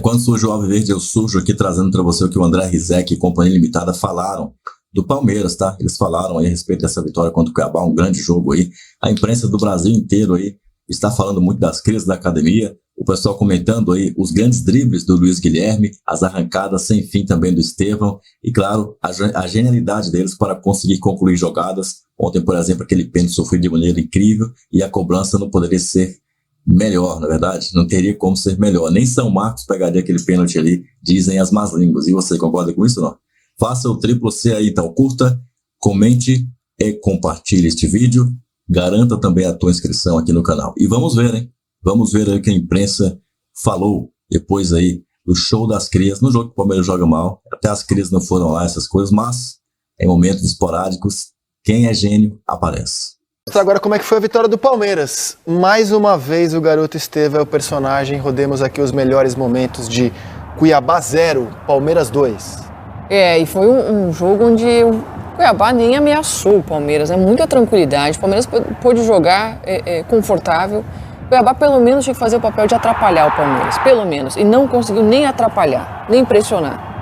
Quando surge o Alviverde, eu surjo aqui trazendo para você o que o André Rizek e Companhia Limitada falaram do Palmeiras, tá? Eles falaram aí a respeito dessa vitória contra o Cuiabá, um grande jogo aí. A imprensa do Brasil inteiro aí está falando muito das crises da academia, o pessoal comentando aí os grandes dribles do Luiz Guilherme, as arrancadas sem fim também do Estevão e, claro, a genialidade deles para conseguir concluir jogadas. Ontem, por exemplo, aquele pênalti sofrido de maneira incrível e a cobrança não poderia ser melhor, na verdade, não teria como ser melhor. Nem São Marcos pegaria aquele pênalti ali, dizem as más línguas. E você concorda com isso ou não? Faça o triplo C aí, então. Curta, comente e compartilhe este vídeo. Garanta também a tua inscrição aqui no canal. E vamos ver, hein? Vamos ver aí o que a imprensa falou depois aí do show das crias. No jogo que o Palmeiras joga mal, até as crias não foram lá, essas coisas, mas em momentos esporádicos, quem é gênio aparece. Agora, como é que foi a vitória do Palmeiras? Mais uma vez o garoto Estevão é o personagem. Rodemos aqui os melhores momentos de Cuiabá 0, Palmeiras 2. E foi um jogo onde o Cuiabá nem ameaçou o Palmeiras, né? Muita tranquilidade. O Palmeiras pôde jogar confortável. O Cuiabá pelo menos tinha que fazer o papel de atrapalhar o Palmeiras, pelo menos. E não conseguiu nem atrapalhar, nem pressionar.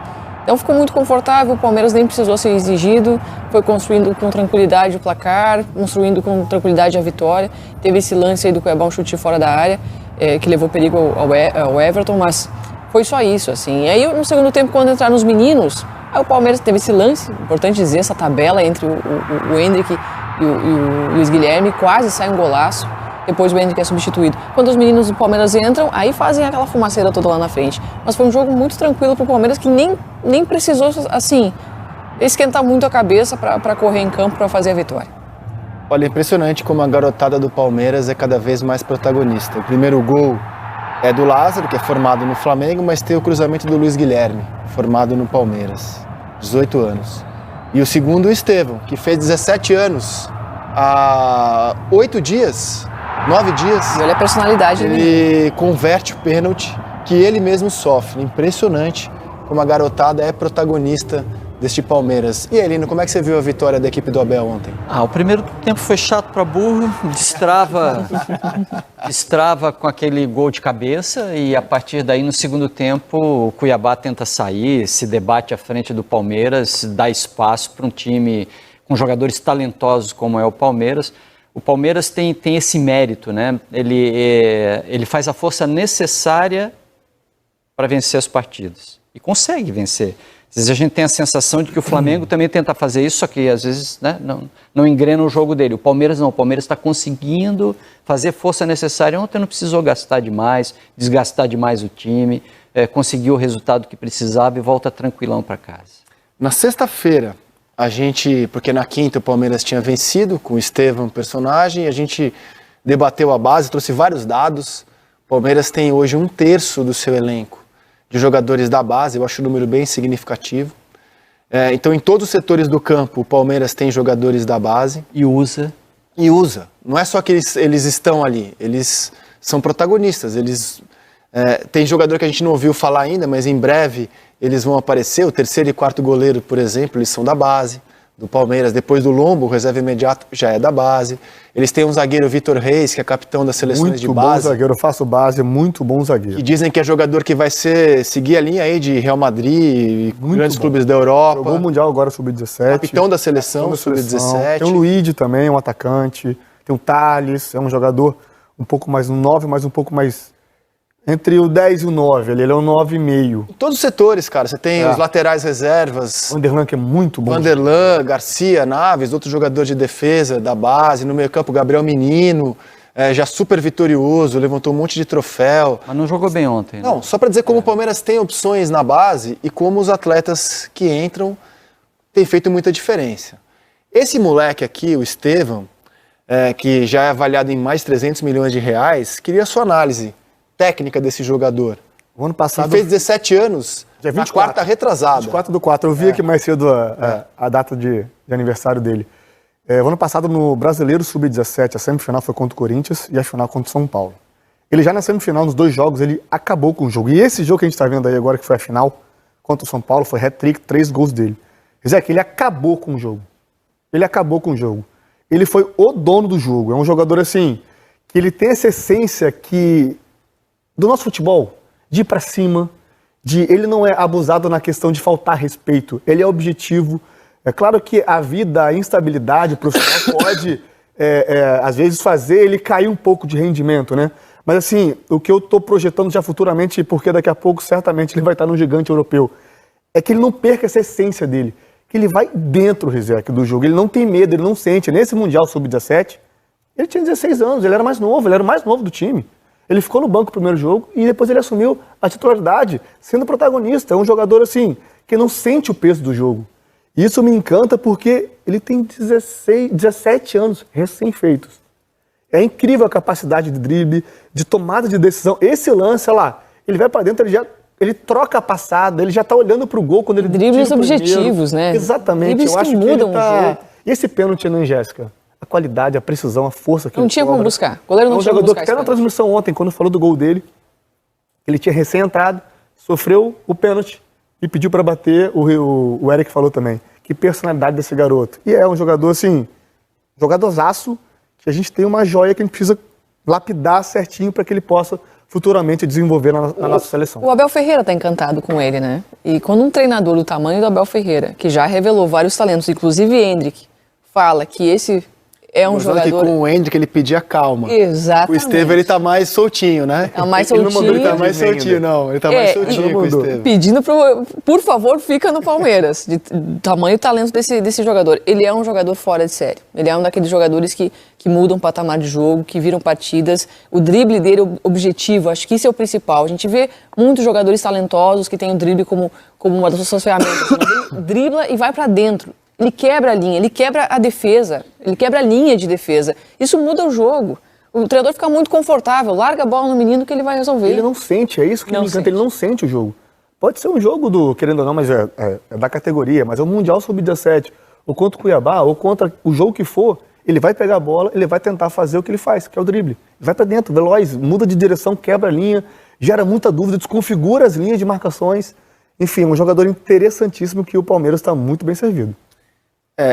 Então ficou muito confortável, o Palmeiras nem precisou ser exigido, foi construindo com tranquilidade o placar, construindo com tranquilidade a vitória. Teve esse lance aí do Cuiabá, um chute fora da área, que levou perigo ao Everton, mas foi só isso, assim. E aí no segundo tempo, quando entraram os meninos, aí o Palmeiras teve esse lance, importante dizer, essa tabela entre o Endrick e o Luiz Guilherme, quase sai um golaço. Depois o Endrick é substituído. Quando os meninos do Palmeiras entram, aí fazem aquela fumaceira toda lá na frente. Mas foi um jogo muito tranquilo para o Palmeiras, que nem precisou, assim, esquentar muito a cabeça para correr em campo para fazer a vitória. Olha, impressionante como a garotada do Palmeiras é cada vez mais protagonista. O primeiro gol é do Lázaro, que é formado no Flamengo, mas tem o cruzamento do Luiz Guilherme, formado no Palmeiras, 18 anos. E o segundo, o Estevão, que fez 17 anos há 8 dias. 9 dias. E olha a personalidade dele. Ele converte o pênalti que ele mesmo sofre. Impressionante como a garotada é protagonista deste Palmeiras. E aí, Lino, como é que você viu a vitória da equipe do Abel ontem? O primeiro tempo foi chato para burro, destrava com aquele gol de cabeça e a partir daí no segundo tempo o Cuiabá tenta sair, se debate à frente do Palmeiras, dá espaço para um time com jogadores talentosos como é o Palmeiras. O Palmeiras tem esse mérito, né? Ele faz a força necessária para vencer as partidas. E consegue vencer. Às vezes a gente tem a sensação de que o Flamengo também tenta fazer isso, só que às vezes, né, não engrena o jogo dele. O Palmeiras não, o Palmeiras está conseguindo fazer a força necessária. Ontem não precisou gastar demais, desgastar demais o time, conseguiu o resultado que precisava e volta tranquilão para casa. Na sexta-feira, porque na quinta o Palmeiras tinha vencido com o Estevão, personagem, a gente debateu a base, trouxe vários dados. O Palmeiras tem hoje 1/3 do seu elenco de jogadores da base, eu acho um número bem significativo. Então, em todos os setores do campo, o Palmeiras tem jogadores da base. E usa. Não é só que eles estão ali, eles são protagonistas. Tem jogador que a gente não ouviu falar ainda, mas em breve eles vão aparecer. O terceiro e quarto goleiro, por exemplo, eles são da base do Palmeiras. Depois do Lombo, o reserva imediato já é da base. Eles têm um zagueiro, Vitor Reis, que é capitão das seleções de base. Muito bom zagueiro, eu faço base, muito bom zagueiro. E dizem que é jogador que vai seguir a linha aí de Real Madrid, grandes clubes da Europa. Jogou o Mundial agora, sub-17. Capitão da seleção, sub-17. Tem o Luigi também, um atacante. Tem o Thales, é um jogador um pouco mais, um 9, mas um pouco mais... Entre o 10 e o 9, ele é um 9,5. Em todos os setores, cara, você tem os laterais reservas. Vanderlan, que é muito bom. Vanderlan, Garcia, Naves, outros jogadores de defesa da base. No meio campo, Gabriel Menino, já super vitorioso, levantou um monte de troféu. Mas não jogou bem ontem, né? Não, só para dizer como o Palmeiras tem opções na base e como os atletas que entram têm feito muita diferença. Esse moleque aqui, o Estevão, que já é avaliado em mais de 300 milhões de reais, queria a sua análise técnica desse jogador. O ano passado... Ele fez 17 anos, dia 24, na quarta retrasada. 24/4, eu vi aqui mais cedo a data de aniversário dele. O ano passado, no Brasileiro Sub-17, a semifinal foi contra o Corinthians e a final contra o São Paulo. Ele já na semifinal, nos 2 jogos, ele acabou com o jogo. E esse jogo que a gente está vendo aí agora, que foi a final, contra o São Paulo, foi hat-trick, 3 gols dele. Quer dizer, que ele acabou com o jogo. Ele foi o dono do jogo. É um jogador, assim, que ele tem essa essência que... do nosso futebol, de ir pra cima, ele não é abusado na questão de faltar respeito, ele é objetivo. É claro que a vida, a instabilidade profissional pode, às vezes, fazer ele cair um pouco de rendimento, né? Mas assim, o que eu estou projetando já futuramente, porque daqui a pouco certamente ele vai estar no gigante europeu, é que ele não perca essa essência dele, que ele vai dentro, Rizek, do jogo, ele não tem medo, ele não sente. Nesse Mundial Sub-17, ele tinha 16 anos, ele era mais novo, ele era o mais novo do time. Ele ficou no banco no primeiro jogo e depois ele assumiu a titularidade, sendo protagonista. É um jogador assim, que não sente o peso do jogo. E isso me encanta porque ele tem 17 anos recém-feitos. É incrível a capacidade de drible, de tomada de decisão. Esse lance, olha lá, ele vai pra dentro, ele troca a passada, ele já tá olhando pro gol quando ele dribles objetivos, né? Exatamente. Dribles eu acho que mudam ele tá... o jogo. E esse pênalti, né, Jéssica? A qualidade, a precisão, a força que não ele tinha como cobra. buscar. O goleiro não tinha como jogador buscar. Que até na transmissão ontem, quando falou do gol dele, ele tinha recém-entrado, sofreu o pênalti e pediu para bater. O Eric falou também. Que personalidade desse garoto. E é um jogador, assim, jogadorzaço, que a gente tem uma joia que a gente precisa lapidar certinho para que ele possa futuramente desenvolver na nossa seleção. O Abel Ferreira está encantado com ele, né? E quando um treinador do tamanho do Abel Ferreira, que já revelou vários talentos, inclusive Endrick, fala que esse é um jogador... com o Endrick ele pedia calma. Exatamente. O Estevão, ele tá mais soltinho, né? Tá mais soltinho. Ele não mandou ele tá mais soltinho, não. Ele tá mais soltinho com o Estevão. Pedindo, por favor, fica no Palmeiras. De tamanho e talento desse jogador. Ele é um jogador fora de série. Ele é um daqueles jogadores que mudam o patamar de jogo, que viram partidas. O drible dele é objetivo, acho que isso é o principal. A gente vê muitos jogadores talentosos que têm o drible como uma das suas ferramentas. Mas ele dribla e vai pra dentro. Ele quebra a linha, ele quebra a defesa, ele quebra a linha de defesa. Isso muda o jogo. O treinador fica muito confortável, larga a bola no menino que ele vai resolver. Ele não sente, é isso que me encanta, ele não sente o jogo. Pode ser um jogo querendo ou não, mas é da categoria, mas é o Mundial Sub-17, ou contra o Cuiabá, ou contra o jogo que for, ele vai pegar a bola, ele vai tentar fazer o que ele faz, que é o drible. Vai pra dentro, veloz, muda de direção, quebra a linha, gera muita dúvida, desconfigura as linhas de marcações. Enfim, um jogador interessantíssimo que o Palmeiras está muito bem servido.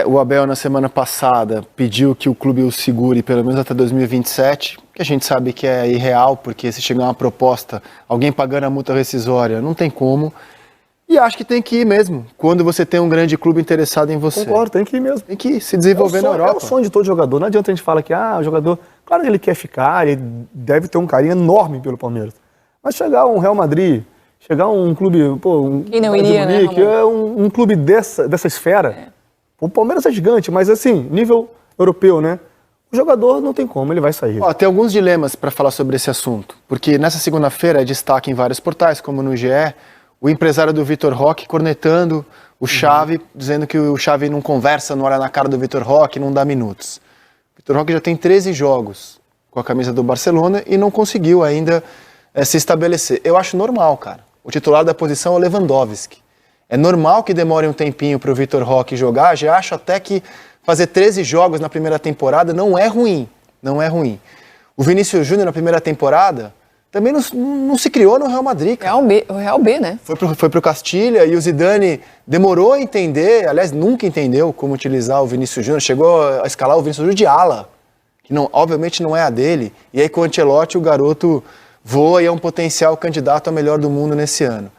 O Abel, na semana passada, pediu que o clube o segure pelo menos até 2027, que a gente sabe que é irreal, porque se chegar uma proposta, alguém pagando a multa rescisória, não tem como. E acho que tem que ir mesmo, quando você tem um grande clube interessado em você. Concordo, tem que ir mesmo. Tem que ir, se desenvolver na Europa. É o sonho de todo jogador. Não adianta a gente falar que o jogador, claro que ele quer ficar, ele deve ter um carinho enorme pelo Palmeiras. Mas chegar um Real Madrid, chegar um clube, quem não iria, né, que é um clube dessa esfera. O Palmeiras é gigante, mas assim, nível europeu, né? O jogador não tem como, ele vai sair. Tem alguns dilemas para falar sobre esse assunto, porque nessa segunda-feira é destaque em vários portais, como no GE, o empresário do Vitor Roque cornetando o Xavi, dizendo que o Xavi não conversa, não olha na cara do Vitor Roque, não dá minutos. O Vitor Roque já tem 13 jogos com a camisa do Barcelona e não conseguiu ainda se estabelecer. Eu acho normal, cara. O titular da posição é o Lewandowski. É normal que demore um tempinho para o Vitor Roque jogar, já acho até que fazer 13 jogos na primeira temporada não é ruim, não é ruim. O Vinícius Júnior na primeira temporada também não se criou no Real Madrid, cara. O Real B, né? Foi pro Castilha e o Zidane demorou a entender, aliás, nunca entendeu como utilizar o Vinícius Júnior, chegou a escalar o Vinícius Júnior de ala, que obviamente não é a dele, e aí com o Ancelotti o garoto voa e é um potencial candidato a melhor do mundo nesse ano.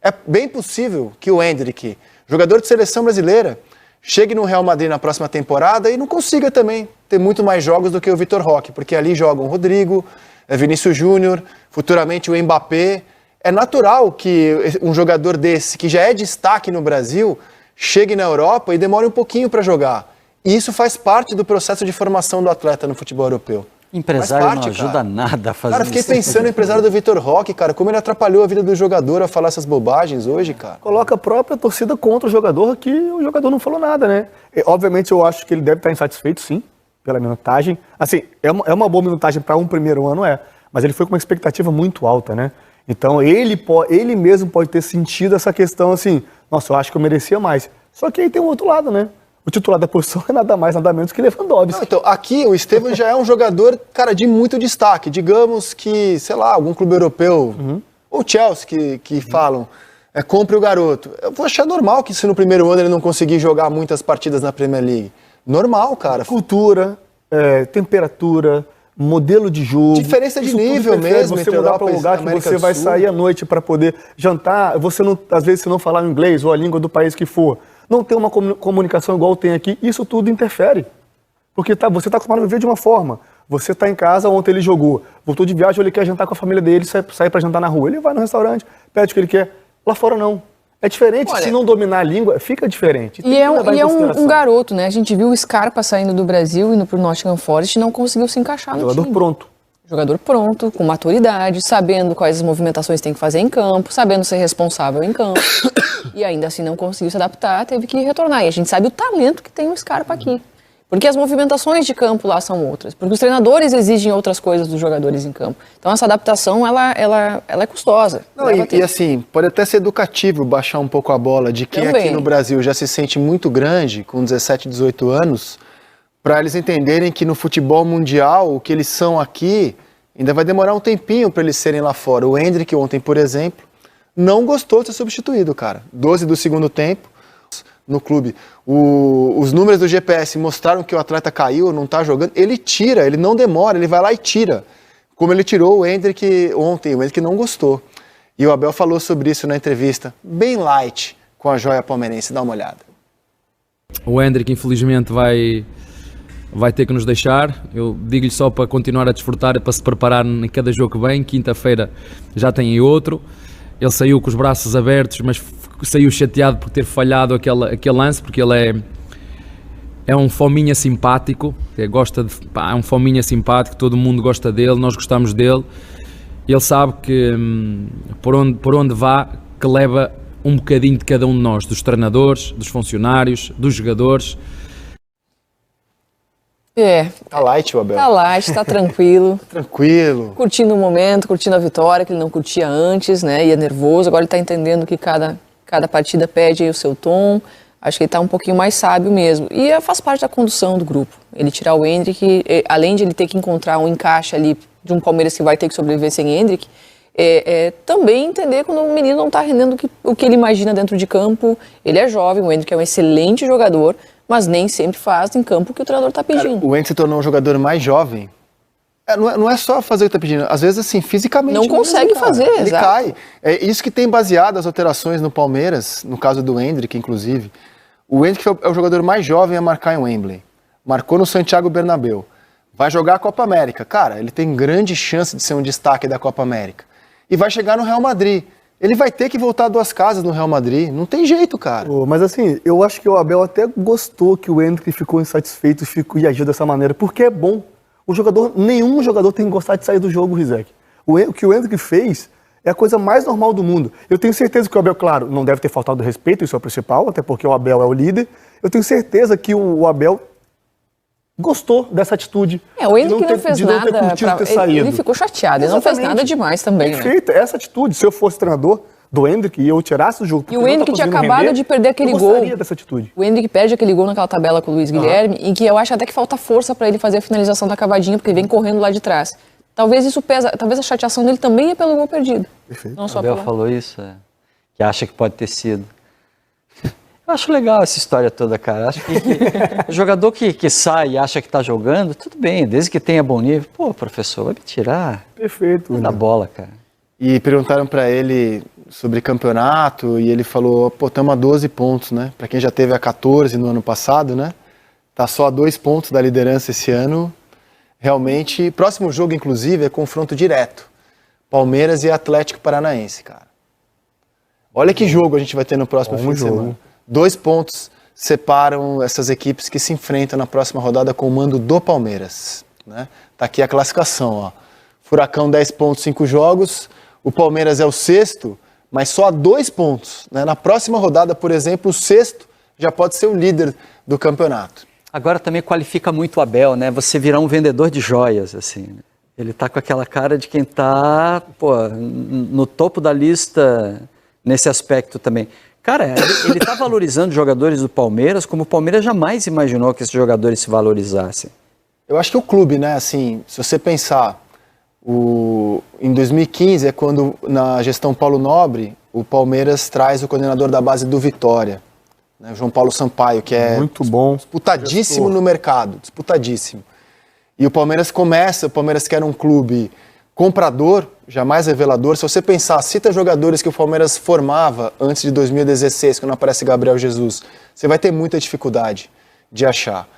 É bem possível que o Endrick, jogador de seleção brasileira, chegue no Real Madrid na próxima temporada e não consiga também ter muito mais jogos do que o Vitor Roque, porque ali jogam Rodrigo, Vinícius Júnior, futuramente o Mbappé. É natural que um jogador desse, que já é destaque no Brasil, chegue na Europa e demore um pouquinho para jogar. E isso faz parte do processo de formação do atleta no futebol europeu. Empresário não ajuda nada a fazer isso. Cara, fiquei pensando no empresário do Vitor Roque, cara, como ele atrapalhou a vida do jogador a falar essas bobagens hoje, cara. Coloca a própria torcida contra o jogador, que o jogador não falou nada, né? Obviamente eu acho que ele deve estar insatisfeito, sim, pela minutagem. Assim, é uma boa minutagem para um primeiro ano, mas ele foi com uma expectativa muito alta, né? Então ele mesmo pode ter sentido essa questão assim, nossa, eu acho que eu merecia mais. Só que aí tem um outro lado, né? O titular da posição é nada mais, nada menos que Lewandowski. Não, então, aqui o Estevão já é um jogador, cara, de muito destaque. Digamos que, sei lá, algum clube europeu, ou Chelsea, que falam, compre o garoto. Eu vou achar normal que se no primeiro ano ele não conseguir jogar muitas partidas na Premier League. Normal, cara. Cultura, temperatura, modelo de jogo. Diferença de isso tudo nível interfere. mesmo, Você entre mudar para um Europa e lugar que América você do vai Sul. sair à noite para poder jantar, você não, às vezes, se não falar inglês ou a língua do país que for, não tem uma comunicação igual tem aqui, isso tudo interfere. Porque você está acostumado a viver de uma forma. Você está em casa, ontem ele jogou, voltou de viagem, ele quer jantar com a família dele, sai para jantar na rua. Ele vai no restaurante, pede o que ele quer. Lá fora não. É diferente, Olha, se não dominar a língua, fica diferente. E é um garoto, né? A gente viu o Scarpa saindo do Brasil, indo pro Nottingham Forest e não conseguiu se encaixar no Jogador time. pronto. Jogador pronto, com maturidade, sabendo quais as movimentações tem que fazer em campo, sabendo ser responsável em campo. E ainda assim não conseguiu se adaptar, teve que retornar. E a gente sabe o talento que tem o Scarpa aqui. Porque as movimentações de campo lá são outras. Porque os treinadores exigem outras coisas dos jogadores em campo. Então essa adaptação, ela é custosa. Não, e assim, pode até ser educativo baixar um pouco a bola de quem Também. aqui no Brasil já se sente muito grande, com 17, 18 anos, para eles entenderem que no futebol mundial, o que eles são aqui, ainda vai demorar um tempinho para eles serem lá fora. O Endrick ontem, por exemplo, não gostou de ser substituído, cara. 12 do segundo tempo no clube. Os números do GPS mostraram que o atleta caiu, não tá jogando. Ele tira, ele não demora, ele vai lá e tira. Como ele tirou o Endrick ontem, o Endrick não gostou. E o Abel falou sobre isso na entrevista, bem light, com a joia palmeirense. Dá uma olhada. O Endrick, infelizmente, vai ter que nos deixar. Eu digo-lhe só para continuar a desfrutar, para se preparar em cada jogo que vem. Quinta-feira já tem aí outro. Ele saiu com os braços abertos, mas saiu chateado por ter falhado aquele lance, porque ele é um fominha simpático, é um fominha simpático, todo mundo gosta dele, nós gostamos dele. Ele sabe que por onde vá, que leva um bocadinho de cada um de nós, dos treinadores, dos funcionários, dos jogadores. Tá light o Abel. Tá light, tá tranquilo. Tranquilo. Curtindo o momento, curtindo a vitória, que ele não curtia antes, né? Ia nervoso, agora ele tá entendendo que cada partida pede aí o seu tom. Acho que ele tá um pouquinho mais sábio mesmo. E faz parte da condução do grupo. Ele tirar o Endrick, além de ele ter que encontrar um encaixe ali de um Palmeiras que vai ter que sobreviver sem Endrick, também entender quando o menino não tá rendendo o que ele imagina dentro de campo. Ele é jovem, o Endrick é um excelente jogador, mas nem sempre faz em campo o que o treinador tá pedindo. Cara, o Endrick se tornou um jogador mais jovem. Não é só fazer o que tá pedindo. Às vezes, assim, fisicamente... Não consegue fazer, ele exato. cai. É isso que tem baseado as alterações no Palmeiras, no caso do Endrick, inclusive. O Endrick é o jogador mais jovem a marcar em Wembley. Marcou no Santiago Bernabéu. Vai jogar a Copa América. Cara, ele tem grande chance de ser um destaque da Copa América. E vai chegar no Real Madrid. Ele vai ter que voltar 2 casas no Real Madrid. Não tem jeito, cara. Mas assim, eu acho que o Abel até gostou que o Endrick ficou insatisfeito e agiu dessa maneira, porque é bom. Nenhum jogador tem que gostar de sair do jogo, Rizek. O que o Endrick fez é a coisa mais normal do mundo. Eu tenho certeza que o Abel, claro, não deve ter faltado respeito, isso é o principal, até porque o Abel é o líder. Eu tenho certeza que o Abel gostou dessa atitude. O Endrick não fez nada. Ele ficou chateado, ele não fez nada demais também. Perfeito, né? Essa atitude, se eu fosse treinador do Endrick e eu tirasse o jogo... E o Endrick tinha acabado de perder aquele gol. Eu gostaria dessa atitude. O Endrick perde aquele gol naquela tabela com o Luiz Guilherme, em que eu acho até que falta força para ele fazer a finalização da cavadinha, porque ele vem correndo lá de trás. Talvez isso pesa, talvez a chateação dele também é pelo gol perdido. Perfeito. Não só o Abel falou isso, que acha que pode ter sido. Eu acho legal essa história toda, cara. Acho que o jogador que sai e acha que tá jogando, tudo bem, desde que tenha bom nível. Pô, professor, vai me tirar. Perfeito. Da bola, cara. E perguntaram para ele sobre campeonato e ele falou, pô, estamos a 12 pontos, né? Para quem já teve a 14 no ano passado, né? Tá só a 2 pontos da liderança esse ano. Realmente, próximo jogo, inclusive, é confronto direto. Palmeiras e Atlético Paranaense, cara. Olha que jogo a gente vai ter no próximo fim de semana. 2 pontos separam essas equipes que se enfrentam na próxima rodada com o mando do Palmeiras, né? Tá aqui a classificação, ó. Furacão 10 pontos, 5 jogos. O Palmeiras é o 6º, mas só a 2 pontos, né? Na próxima rodada, por exemplo, o 6º já pode ser o líder do campeonato. Agora também qualifica muito o Abel, né? Você virar um vendedor de joias, assim. Ele tá com aquela cara de quem tá, no topo da lista nesse aspecto também. Cara, ele tá valorizando os jogadores do Palmeiras como o Palmeiras jamais imaginou que esses jogadores se valorizassem. Eu acho que o clube, né, assim, se você pensar, em 2015 é quando, na gestão Paulo Nobre, o Palmeiras traz o coordenador da base do Vitória, né, João Paulo Sampaio, que é muito bom, disputadíssimo no mercado, disputadíssimo. E o Palmeiras que era um clube comprador, jamais revelador. Se você pensar, cita jogadores que o Palmeiras formava antes de 2016, quando aparece Gabriel Jesus, você vai ter muita dificuldade de achar.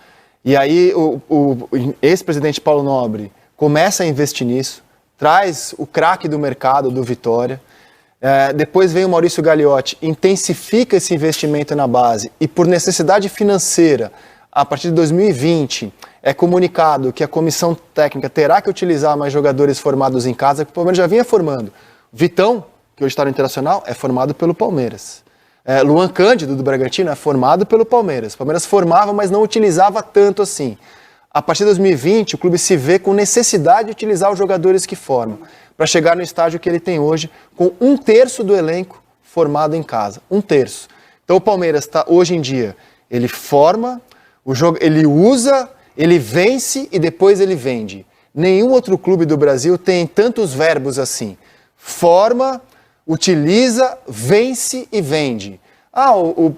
E aí o ex-presidente Paulo Nobre começa a investir nisso, traz o craque do mercado, do Vitória. Depois vem o Maurício Gagliotti, intensifica esse investimento na base e por necessidade financeira, a partir de 2020, é comunicado que a comissão técnica terá que utilizar mais jogadores formados em casa, que o Palmeiras já vinha formando. Vitão, que hoje está no Internacional, é formado pelo Palmeiras. Luan Cândido, do Bragantino, é formado pelo Palmeiras. O Palmeiras formava, mas não utilizava tanto assim. A partir de 2020, o clube se vê com necessidade de utilizar os jogadores que formam, para chegar no estágio que ele tem hoje, com 1/3 do elenco formado em casa. 1/3. Então o Palmeiras está, hoje em dia, ele forma, ele usa, ele vence e depois ele vende. Nenhum outro clube do Brasil tem tantos verbos assim. Forma, utiliza, vence e vende.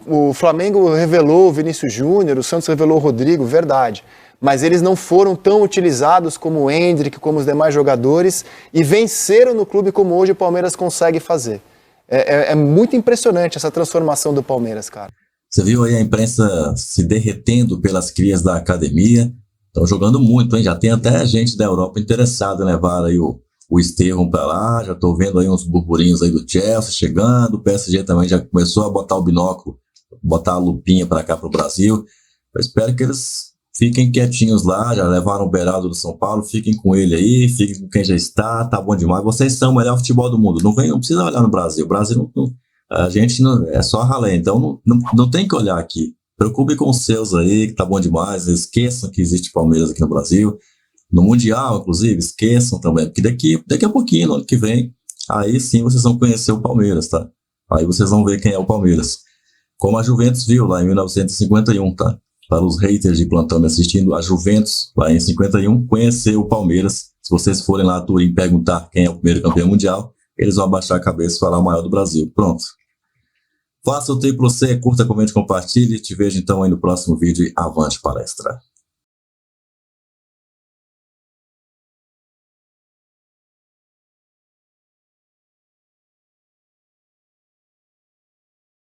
O Flamengo revelou o Vinícius Júnior, o Santos revelou o Rodrigo, verdade. Mas eles não foram tão utilizados como o Endrick, como os demais jogadores, e venceram no clube como hoje o Palmeiras consegue fazer. É muito impressionante essa transformação do Palmeiras, cara. Você viu aí a imprensa se derretendo pelas crias da academia. Estão jogando muito, hein? Já tem até gente da Europa interessada em levar aí o Estevão para lá. Já estou vendo aí uns burburinhos aí do Chelsea chegando. O PSG também já começou a botar o binóculo, botar a lupinha para cá para o Brasil. Eu espero que eles fiquem quietinhos lá. Já levaram o Beraldo do São Paulo. Fiquem com ele aí, fiquem com quem já está. Tá bom demais. Vocês são o melhor futebol do mundo. Não precisa olhar no Brasil. O Brasil não a gente não, é só ralé, então não tem que olhar aqui. Preocupe com os seus aí, que tá bom demais. Esqueçam que existe Palmeiras aqui no Brasil. No Mundial, inclusive, esqueçam também. Porque daqui a pouquinho, no ano que vem, aí sim vocês vão conhecer o Palmeiras, tá? Aí vocês vão ver quem é o Palmeiras. Como a Juventus viu lá em 1951, tá? Para os haters de plantão me assistindo, a Juventus, lá em 51, conheceu o Palmeiras. Se vocês forem lá a Turim perguntar quem é o primeiro campeão mundial, eles vão abaixar a cabeça e falar o maior do Brasil. Pronto. Faça o triplo C, curta, comente, compartilhe. Te vejo então aí no próximo vídeo e avante palestra.